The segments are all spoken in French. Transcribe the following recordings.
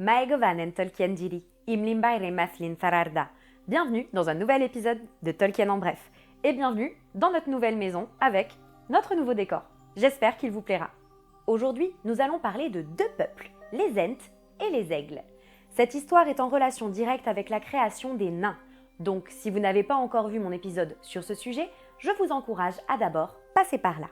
Maegovanen Tolkien diri, imlimbaire maslin sararda. Bienvenue dans un nouvel épisode de Tolkien en bref. Et bienvenue dans notre nouvelle maison avec notre nouveau décor. J'espère qu'il vous plaira. Aujourd'hui, nous allons parler de deux peuples, les Ents et les Aigles. Cette histoire est en relation directe avec la création des nains. Donc, si vous n'avez pas encore vu mon épisode sur ce sujet, je vous encourage à d'abord passer par là.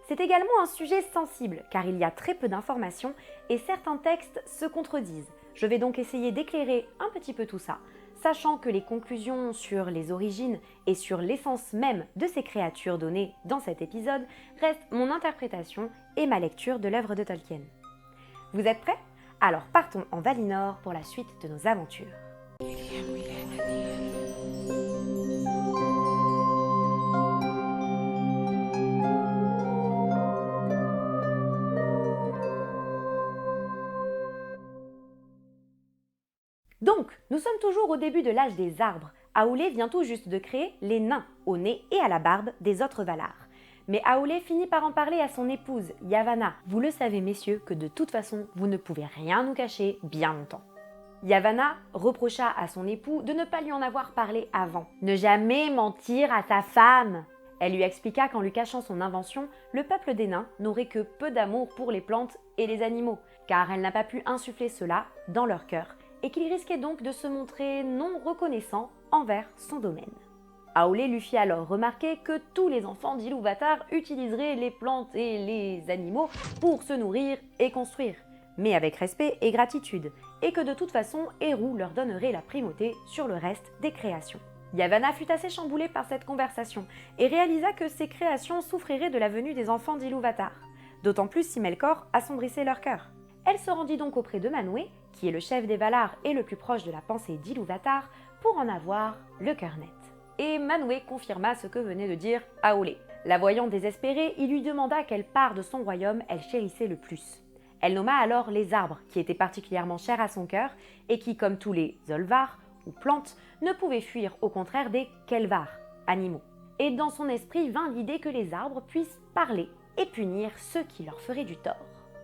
C'est également un sujet sensible, car il y a très peu d'informations et certains textes se contredisent. Je vais donc essayer d'éclairer un petit peu tout ça, sachant que les conclusions sur les origines et sur l'essence même de ces créatures données dans cet épisode restent mon interprétation et ma lecture de l'œuvre de Tolkien. Vous êtes prêts ? Alors partons en Valinor pour la suite de nos aventures. Donc, nous sommes toujours au début de l'âge des arbres. Aoulé vient tout juste de créer les nains, au nez et à la barbe des autres Valar. Mais Aoulé finit par en parler à son épouse, Yavanna. Vous le savez, messieurs, que de toute façon, vous ne pouvez rien nous cacher bien longtemps. Yavanna reprocha à son époux de ne pas lui en avoir parlé avant. Ne jamais mentir à sa femme. Elle lui expliqua qu'en lui cachant son invention, le peuple des nains n'aurait que peu d'amour pour les plantes et les animaux, car elle n'a pas pu insuffler cela dans leur cœur, et qu'il risquait donc de se montrer non reconnaissant envers son domaine. Aoulé lui fit alors remarquer que tous les enfants d'Ilúvatar utiliseraient les plantes et les animaux pour se nourrir et construire, mais avec respect et gratitude, et que de toute façon Eru leur donnerait la primauté sur le reste des créations. Yavanna fut assez chamboulée par cette conversation et réalisa que ces créations souffriraient de la venue des enfants d'Ilúvatar, d'autant plus si Melkor assombrissait leur cœur. Elle se rendit donc auprès de Manwë, qui est le chef des Valar et le plus proche de la pensée d'Ilúvatar, pour en avoir le cœur net. Et Manwë confirma ce que venait de dire Aoulé. La voyant désespérée, il lui demanda quelle part de son royaume elle chérissait le plus. Elle nomma alors les arbres, qui étaient particulièrement chers à son cœur, et qui, comme tous les Olvar, ou plantes, ne pouvaient fuir au contraire des Kelvar, animaux. Et dans son esprit vint l'idée que les arbres puissent parler et punir ceux qui leur feraient du tort.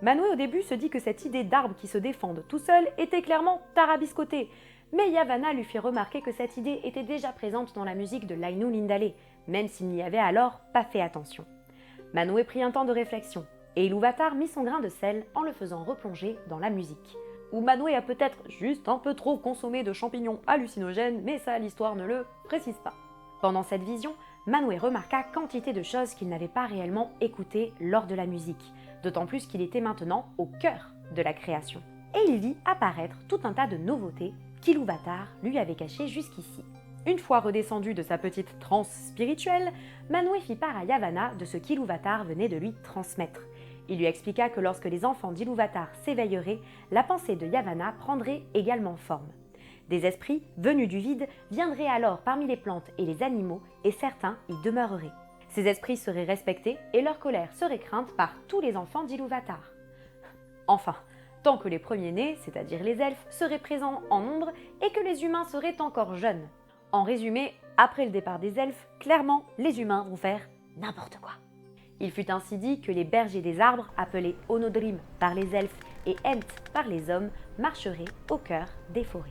Manwë au début se dit que cette idée d'arbre qui se défendent tout seul était clairement tarabiscotée, mais Yavanna lui fit remarquer que cette idée était déjà présente dans la musique de Lainu Lindale, même s'il n'y avait alors pas fait attention. Manwë prit un temps de réflexion, et Ilúvatar mit son grain de sel en le faisant replonger dans la musique. Ou Manwë a peut-être juste un peu trop consommé de champignons hallucinogènes, mais ça l'histoire ne le précise pas. Pendant cette vision, Manwë remarqua quantité de choses qu'il n'avait pas réellement écoutées lors de la musique, d'autant plus qu'il était maintenant au cœur de la création. Et il vit apparaître tout un tas de nouveautés qu'Ilúvatar lui avait cachées jusqu'ici. Une fois redescendu de sa petite transe spirituelle, Manwë fit part à Yavanna de ce qu'Ilúvatar venait de lui transmettre. Il lui expliqua que lorsque les enfants d'Ilúvatar s'éveilleraient, la pensée de Yavanna prendrait également forme. Des esprits venus du vide viendraient alors parmi les plantes et les animaux et certains y demeureraient. Ces esprits seraient respectés et leur colère serait crainte par tous les enfants d'Ilúvatar. Enfin, tant que les premiers-nés, c'est-à-dire les elfes, seraient présents en nombre et que les humains seraient encore jeunes. En résumé, après le départ des elfes, clairement, les humains vont faire n'importe quoi. Il fut ainsi dit que les bergers des arbres, appelés Onodrim par les elfes et Ent par les hommes, marcheraient au cœur des forêts.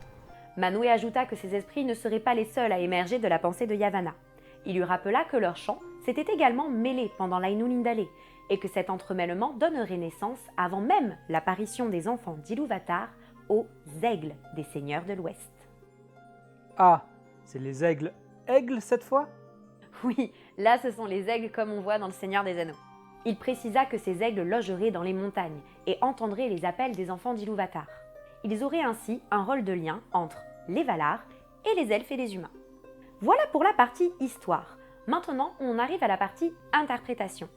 Manwë ajouta que ces esprits ne seraient pas les seuls à émerger de la pensée de Yavanna. Il lui rappela que leur chant s'était également mêlé pendant l'Ainu Lindale et que cet entremêlement donnerait naissance, avant même l'apparition des enfants d'Ilúvatar, aux aigles des seigneurs de l'Ouest. Ah, c'est les aigles. Aigles cette fois ? Oui, là ce sont les aigles comme on voit dans le Seigneur des Anneaux. Il précisa que ces aigles logeraient dans les montagnes et entendraient les appels des enfants d'Ilúvatar. Ils auraient ainsi un rôle de lien entre les Valar et les elfes et les humains. Voilà pour la partie histoire. Maintenant, on arrive à la partie interprétation.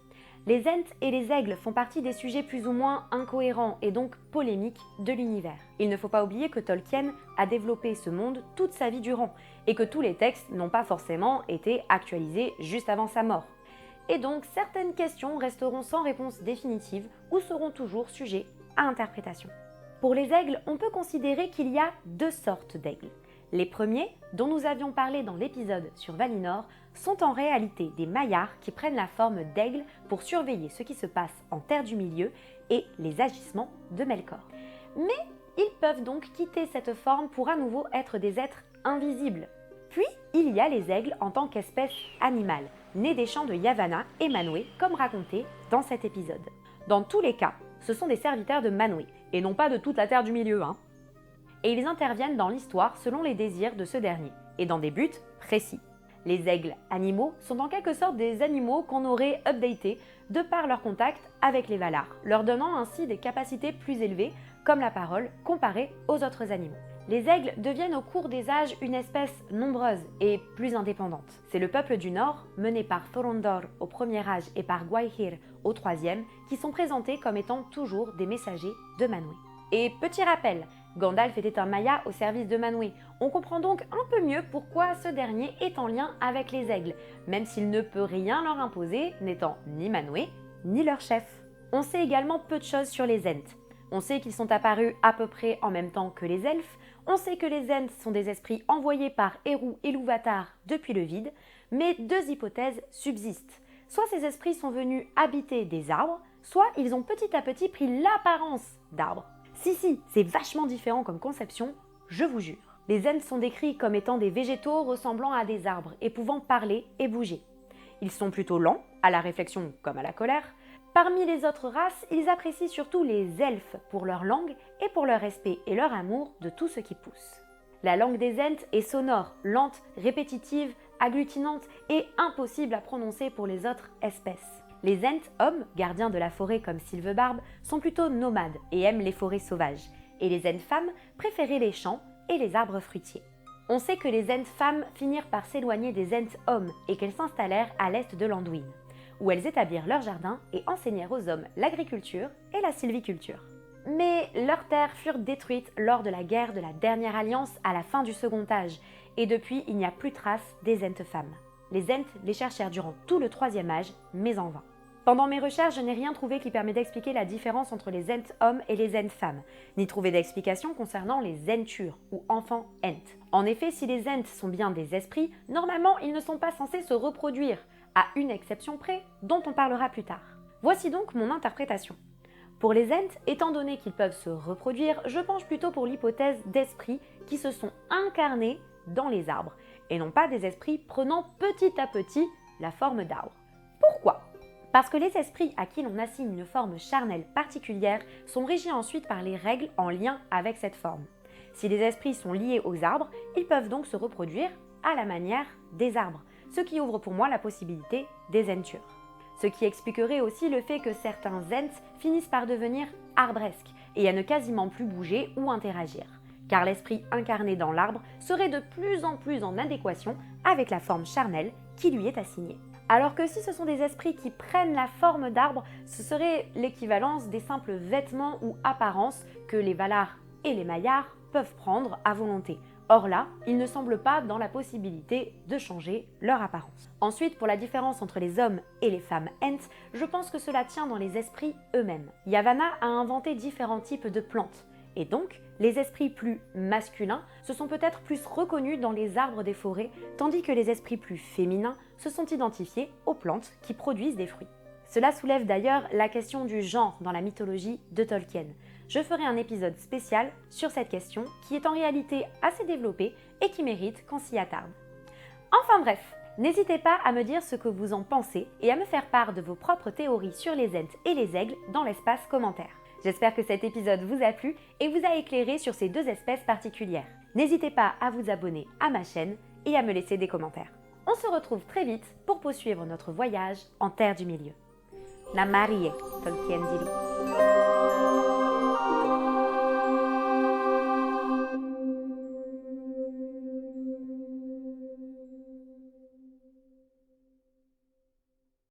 Les Ents et les aigles font partie des sujets plus ou moins incohérents et donc polémiques de l'univers. Il ne faut pas oublier que Tolkien a développé ce monde toute sa vie durant et que tous les textes n'ont pas forcément été actualisés juste avant sa mort. Et donc certaines questions resteront sans réponse définitive ou seront toujours sujets à interprétation. Pour les aigles, on peut considérer qu'il y a deux sortes d'aigles. Les premiers, dont nous avions parlé dans l'épisode sur Valinor, sont en réalité des maillards qui prennent la forme d'aigles pour surveiller ce qui se passe en Terre du Milieu et les agissements de Melkor. Mais ils peuvent donc quitter cette forme pour à nouveau être des êtres invisibles. Puis, il y a les aigles en tant qu'espèce animale, nés des champs de Yavanna et Manwë, comme raconté dans cet épisode. Dans tous les cas, ce sont des serviteurs de Manwë, et non pas de toute la Terre du Milieu, Et ils interviennent dans l'histoire selon les désirs de ce dernier, et dans des buts précis. Les aigles animaux sont en quelque sorte des animaux qu'on aurait updatés de par leur contact avec les Valar, leur donnant ainsi des capacités plus élevées, comme la parole, comparées aux autres animaux. Les aigles deviennent au cours des âges une espèce nombreuse et plus indépendante. C'est le peuple du Nord, mené par Thorondor au premier âge et par Gwaihir au troisième, qui sont présentés comme étant toujours des messagers de Manwë. Et petit rappel, Gandalf était un Maia au service de Manwë. On comprend donc un peu mieux pourquoi ce dernier est en lien avec les aigles, même s'il ne peut rien leur imposer, n'étant ni Manwë, ni leur chef. On sait également peu de choses sur les Ents. On sait qu'ils sont apparus à peu près en même temps que les elfes, on sait que les Ents sont des esprits envoyés par Eru et Ilúvatar depuis le vide, mais deux hypothèses subsistent. Soit ces esprits sont venus habiter des arbres, soit ils ont petit à petit pris l'apparence d'arbres. Si, c'est vachement différent comme conception, je vous jure. Les Ents sont décrits comme étant des végétaux ressemblant à des arbres et pouvant parler et bouger. Ils sont plutôt lents, à la réflexion comme à la colère. Parmi les autres races, ils apprécient surtout les elfes pour leur langue et pour leur respect et leur amour de tout ce qui pousse. La langue des Ents est sonore, lente, répétitive, agglutinante et impossible à prononcer pour les autres espèces. Les Ents hommes, gardiens de la forêt comme Sylvebarbe, sont plutôt nomades et aiment les forêts sauvages, et les Ents femmes préféraient les champs et les arbres fruitiers. On sait que les Ents femmes finirent par s'éloigner des Ents hommes et qu'elles s'installèrent à l'est de l'Anduin, où elles établirent leur jardin et enseignèrent aux hommes l'agriculture et la sylviculture. Mais leurs terres furent détruites lors de la guerre de la Dernière Alliance à la fin du Second Âge, et depuis il n'y a plus trace des Ents femmes. Les Ents les cherchèrent durant tout le Troisième Âge, mais en vain. Pendant mes recherches, je n'ai rien trouvé qui permet d'expliquer la différence entre les Ents hommes et les Ents femmes, ni trouvé d'explication concernant les Entures, ou enfants Ents. En effet, si les Ents sont bien des esprits, normalement ils ne sont pas censés se reproduire, à une exception près, dont on parlera plus tard. Voici donc mon interprétation. Pour les Ents, étant donné qu'ils peuvent se reproduire, je penche plutôt pour l'hypothèse d'esprits qui se sont incarnés dans les arbres, et non pas des esprits prenant petit à petit la forme d'arbre. Pourquoi ? Parce que les esprits à qui l'on assigne une forme charnelle particulière sont régis ensuite par les règles en lien avec cette forme. Si les esprits sont liés aux arbres, ils peuvent donc se reproduire à la manière des arbres, ce qui ouvre pour moi la possibilité des Entures. Ce qui expliquerait aussi le fait que certains Ents finissent par devenir arbresques et à ne quasiment plus bouger ou interagir, car l'esprit incarné dans l'arbre serait de plus en adéquation avec la forme charnelle qui lui est assignée. Alors que si ce sont des esprits qui prennent la forme d'arbre, ce serait l'équivalence des simples vêtements ou apparences que les Valar et les Maiars peuvent prendre à volonté. Or là, ils ne semblent pas dans la possibilité de changer leur apparence. Ensuite, pour la différence entre les hommes et les femmes Ents, je pense que cela tient dans les esprits eux-mêmes. Yavanna a inventé différents types de plantes, et donc les esprits plus masculins se sont peut-être plus reconnus dans les arbres des forêts, tandis que les esprits plus féminins se sont identifiés aux plantes qui produisent des fruits. Cela soulève d'ailleurs la question du genre dans la mythologie de Tolkien. Je ferai un épisode spécial sur cette question qui est en réalité assez développée et qui mérite qu'on s'y attarde. Enfin bref, n'hésitez pas à me dire ce que vous en pensez et à me faire part de vos propres théories sur les Ents et les aigles dans l'espace commentaire. J'espère que cet épisode vous a plu et vous a éclairé sur ces deux espèces particulières. N'hésitez pas à vous abonner à ma chaîne et à me laisser des commentaires. On se retrouve très vite pour poursuivre notre voyage en Terre du Milieu. Namarie, Tolkien dit.